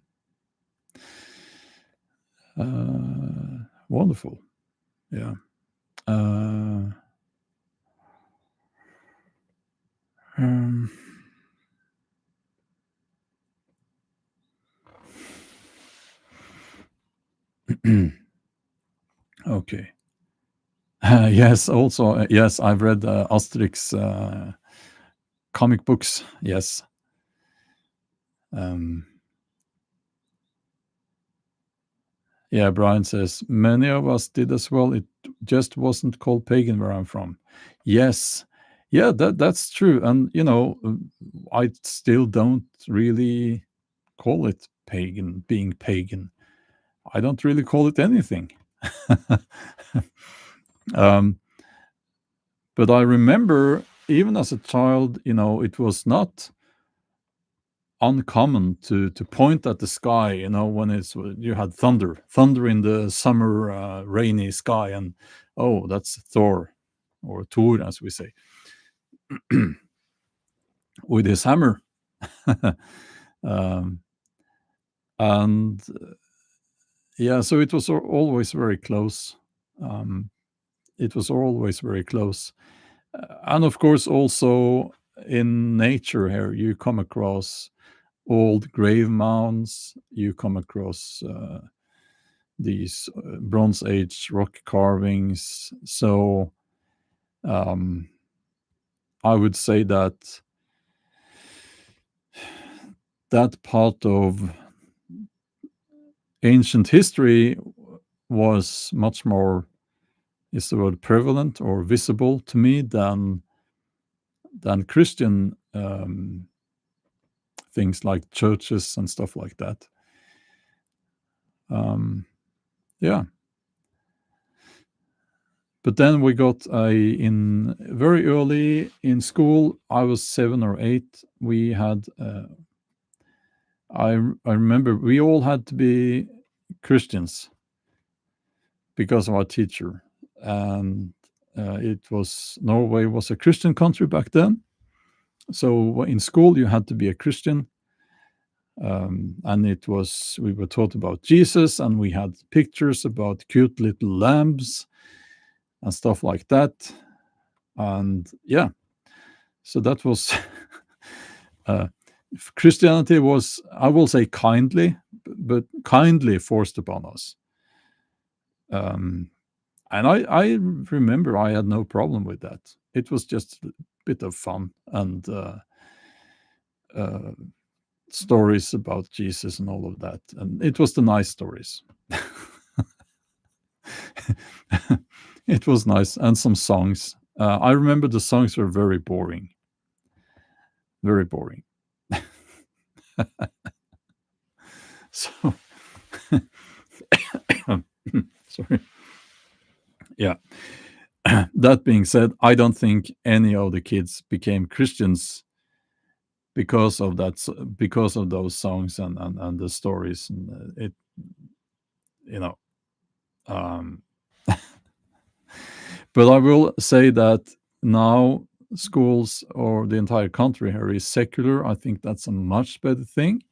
Wonderful, yeah. Uh, um, okay. Yes, also, yes, I've read Asterix comic books. Yes. Um, yeah, Brian says many of us did as well. It just wasn't called pagan where I'm from. Yes, yeah, that's true. And you know, I still don't really call it pagan. Being pagan, I don't really call it anything. um, but I remember, even as a child, you know, it was not uncommon to point at the sky, you know, when you had thunder in the summer rainy sky, and oh, that's Thor, or Thor as we say, with his hammer. um, and yeah, so it was always very close. um, it was always very close. And of course also in nature here you come across old grave mounds, you come across these Bronze Age rock carvings. So um, I would say that that part of ancient history was much more, is the word prevalent or visible to me than Christian things like churches and stuff like that. Yeah. But then we got in very early in school. I was 7 or 8. We had I remember we all had to be Christians because of our teacher, and it was Norway was a Christian country back then. So in school you had to be a Christian, and it was we were taught about Jesus, and we had pictures about cute little lambs and stuff like that. And yeah, so that was uh, Christianity was, I will say, kindly, but kindly forced upon us. Um, and I remember I had no problem with that. It was just a bit of fun and uh, stories about Jesus and all of that, and it was the nice stories. It was nice, and some songs. I remember the songs were very boring, very boring. So, sorry. Yeah. That being said, I don't think any of the kids became Christians because of because of those songs and the stories, and it, you know. Um, but I will say that now schools or the entire country here is secular, I think that's a much better thing,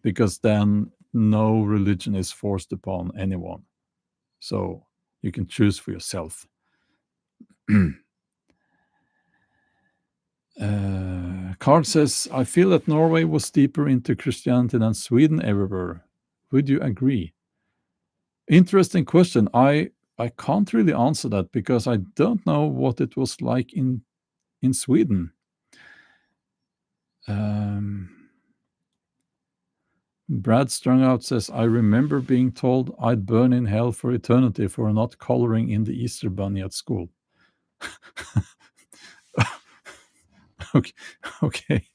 because then no religion is forced upon anyone. So you can choose for yourself. Carl says, I feel that Norway was deeper into Christianity than Sweden ever were. Would you agree? Interesting question. I can't really answer that because I don't know what it was like in Sweden. Brad Strungout says, I remember being told I'd burn in hell for eternity for not coloring in the Easter bunny at school. Okay. Okay.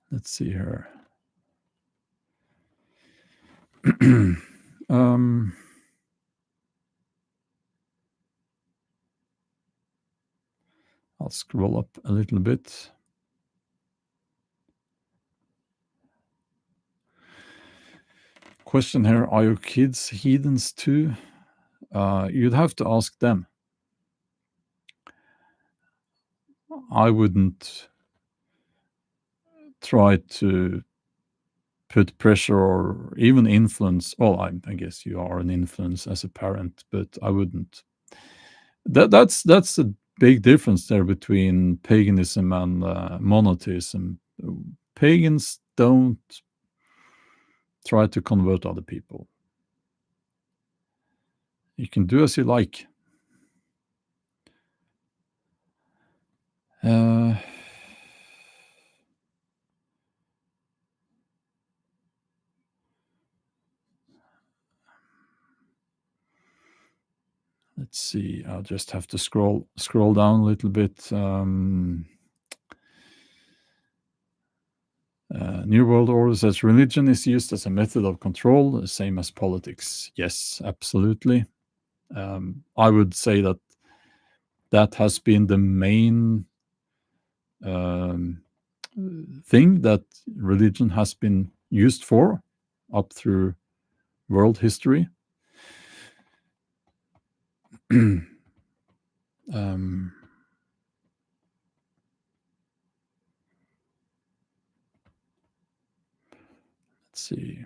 Let's see here. I'll scroll up a little bit. Question here, are your kids heathens too? You'd have to ask them. I wouldn't try to put pressure or even influence. Well, I guess you are an influence as a parent, but I wouldn't. That's a big difference there between paganism and monotheism. Pagans don't try to convert other people. You can do as you like. Let's see. I'll just have to scroll down a little bit. New World Order says religion is used as a method of control, the same as politics. Yes, absolutely. I would say that has been the main thing that religion has been used for up through world history. Let's see.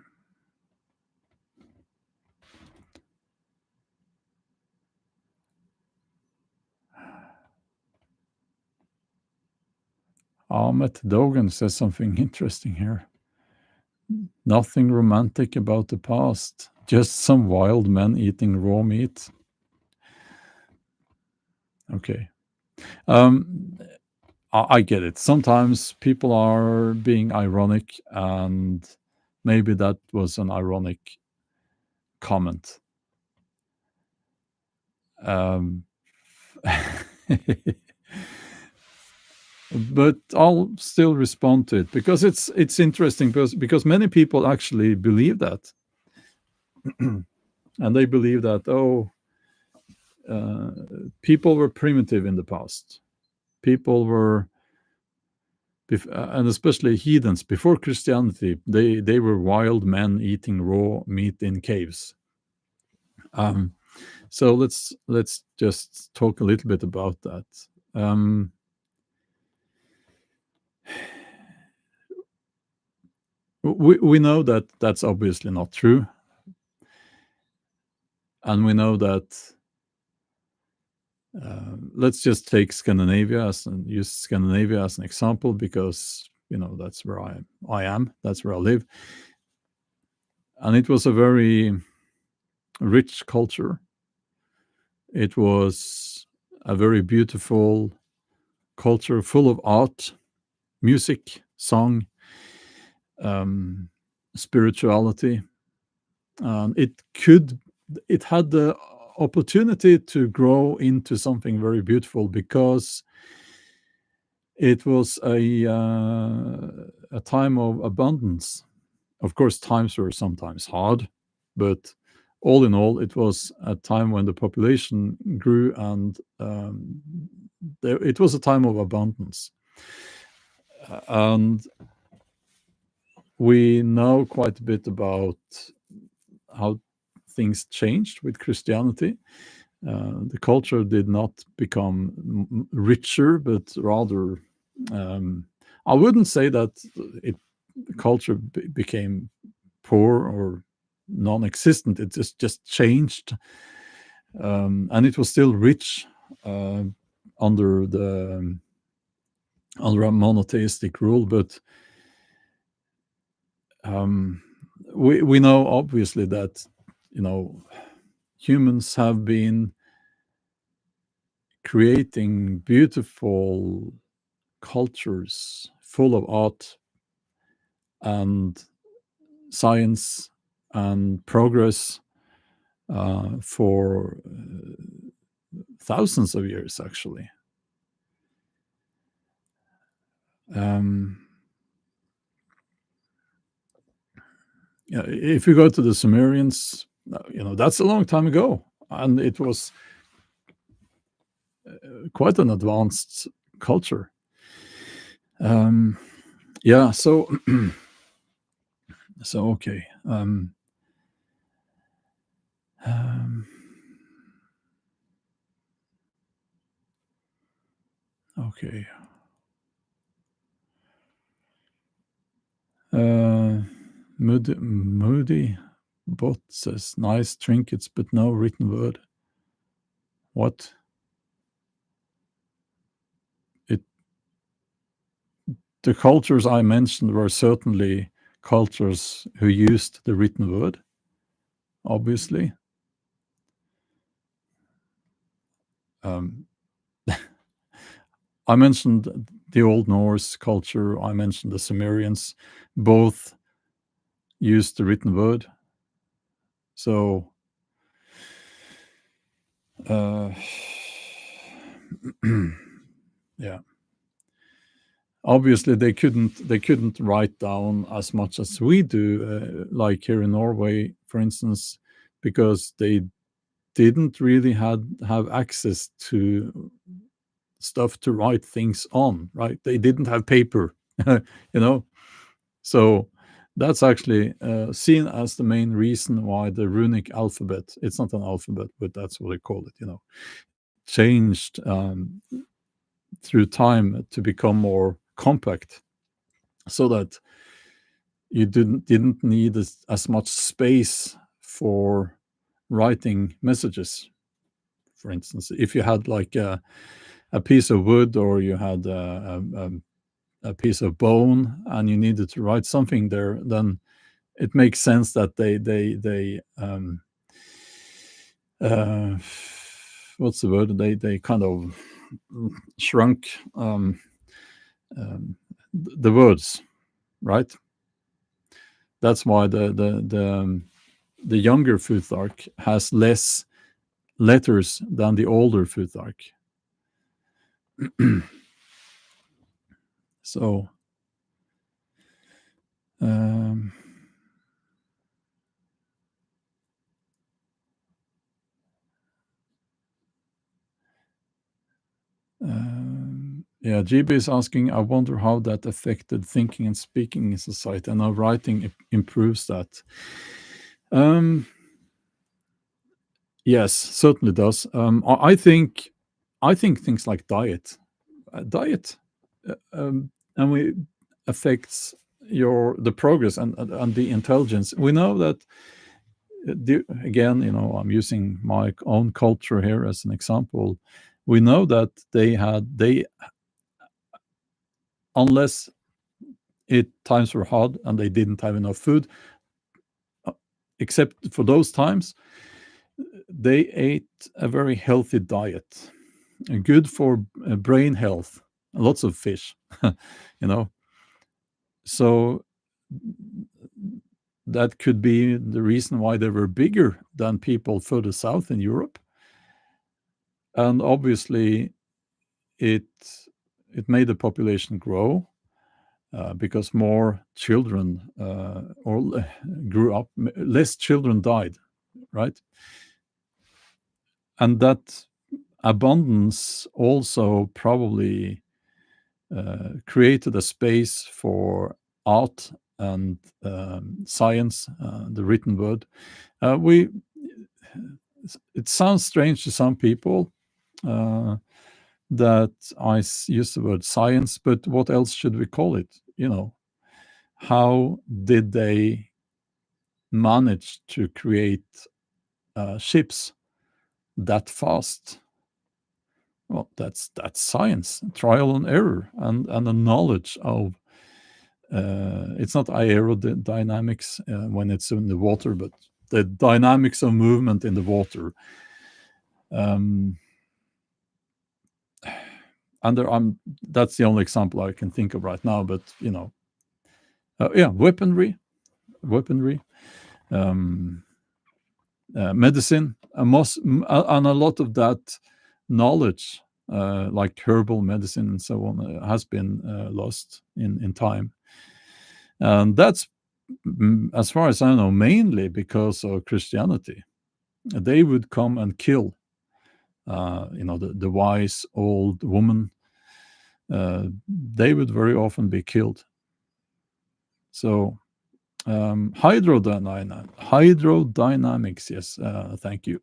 Ahmet Dogan says something interesting here. Nothing romantic about the past, just some wild men eating raw meat. Okay. I get it. Sometimes people are being ironic, and maybe that was an ironic comment. But I'll still respond to it because it's interesting because many people actually believe that. And they believe that, people were primitive in the past. People were, and especially heathens before Christianity, they were wild men eating raw meat in caves. So let's just talk a little bit about that. We know that that's obviously not true, and we know that. Let's just take Scandinavia use Scandinavia as an example because that's where I am, that's where I live, and it was a very rich culture. It was a very beautiful culture, full of art, music, song, spirituality. It had the opportunity to grow into something very beautiful because it was a time of abundance. Of course, times were sometimes hard, but all in all, it was a time when the population grew, and it was a time of abundance. And we know quite a bit about how things changed with Christianity. The culture did not become richer, but rather, I wouldn't say that it culture became poor or non-existent. It just changed, and it was still rich uh, under the under a monotheistic rule, but we know obviously that humans have been creating beautiful cultures full of art and science and progress for thousands of years, actually. If you go to the Sumerians, that's a long time ago, and it was quite an advanced culture. Yeah, so okay. Okay. Moody Bot says, nice trinkets, but no written word. What? The cultures I mentioned were certainly cultures who used the written word, obviously. I mentioned the Old Norse culture. I mentioned the Sumerians. Both used the written word. So, yeah. Obviously, they couldn't write down as much as we do, like here in Norway, for instance, because they didn't really have access to stuff to write things on, right? They didn't have paper, you know. So that's actually seen as the main reason why the runic alphabet, it's not an alphabet, but that's what they call it, changed through time to become more compact, so that you didn't need as much space for writing messages. For instance, if you had like a piece of wood, or you had a piece of bone, and you needed to write something there, then it makes sense that they uh, what's the word? They kind of shrunk the words, right? That's why the younger Futhark has less letters than the older Futhark. So, yeah, GB is asking, I wonder how that affected thinking and speaking in society, and how writing improves that. Yes, certainly does. I think things like diet, and we affects the progress and the intelligence. We know that. Again, I'm using my own culture here as an example. We know that they unless times were hard and they didn't have enough food, except for those times, they ate a very healthy diet, good for brain health, lots of fish, you know. So that could be the reason why they were bigger than people further south in Europe. And obviously, it made the population grow, because more children grew up, less children died, right? And that abundance also probably created a space for art and science, the written word. We It sounds strange to some people that use the word science, but what else should we call it? How did they manage to create ships that fast? Well, that's science, trial and error, and a knowledge of. It's not aerodynamics when it's in the water, but the dynamics of movement in the water. And that's the only example I can think of right now. But weaponry, medicine, and a lot of that knowledge, like herbal medicine and so on, has been lost in time. And that's, as far as I know, mainly because of Christianity. They would come and kill, the wise old woman. They would very often be killed. So hydrodynamics, yes, thank you.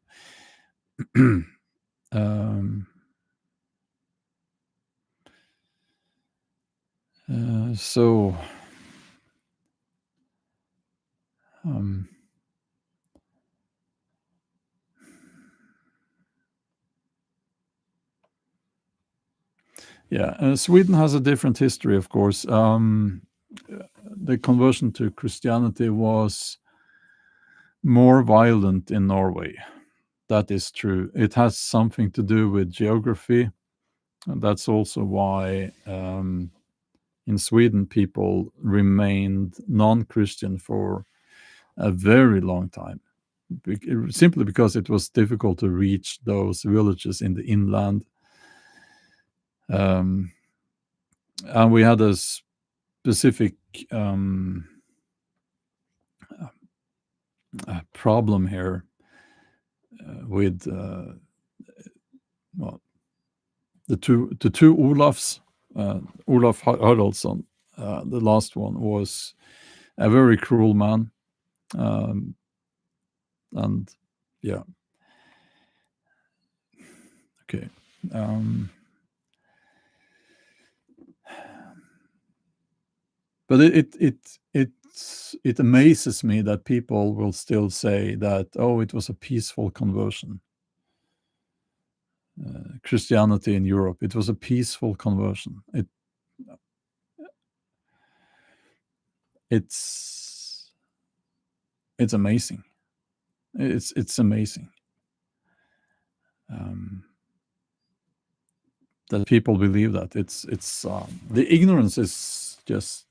So Sweden has a different history, of course. The conversion to Christianity was more violent in Norway. That is true. It has something to do with geography. And that's also why in Sweden people remained non-Christian for a very long time, simply because it was difficult to reach those villages in the inland. And we had a specific problem here with the two Olafs. Olaf Haraldsson, the last one, was a very cruel man, and yeah, okay. But it amazes me that people will still say that, oh, it was a peaceful conversion. Christianity in Europe, it was a peaceful conversion. It's amazing. It's amazing that people believe that. It's the ignorance is just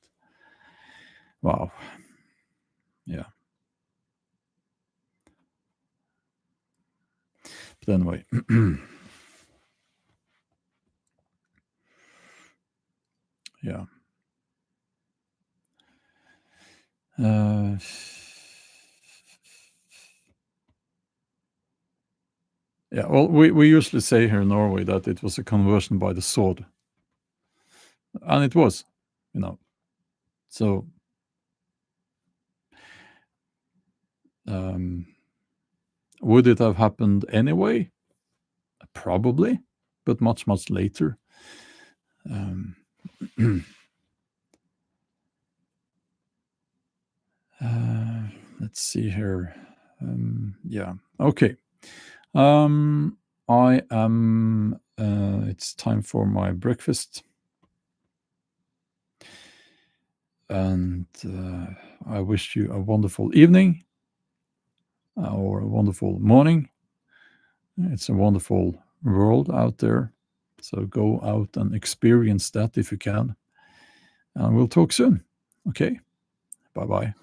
wow. Yeah. But anyway. Yeah. Yeah, well, we usually say here in Norway that it was a conversion by the sword. And it was, So would it have happened anyway? Probably, but much, much later. Let's see here. Yeah, okay. I am, it's time for my breakfast. And I wish you a wonderful evening or a wonderful morning. It's a wonderful world out there. So go out and experience that if you can. And we'll talk soon. Okay. Bye-bye.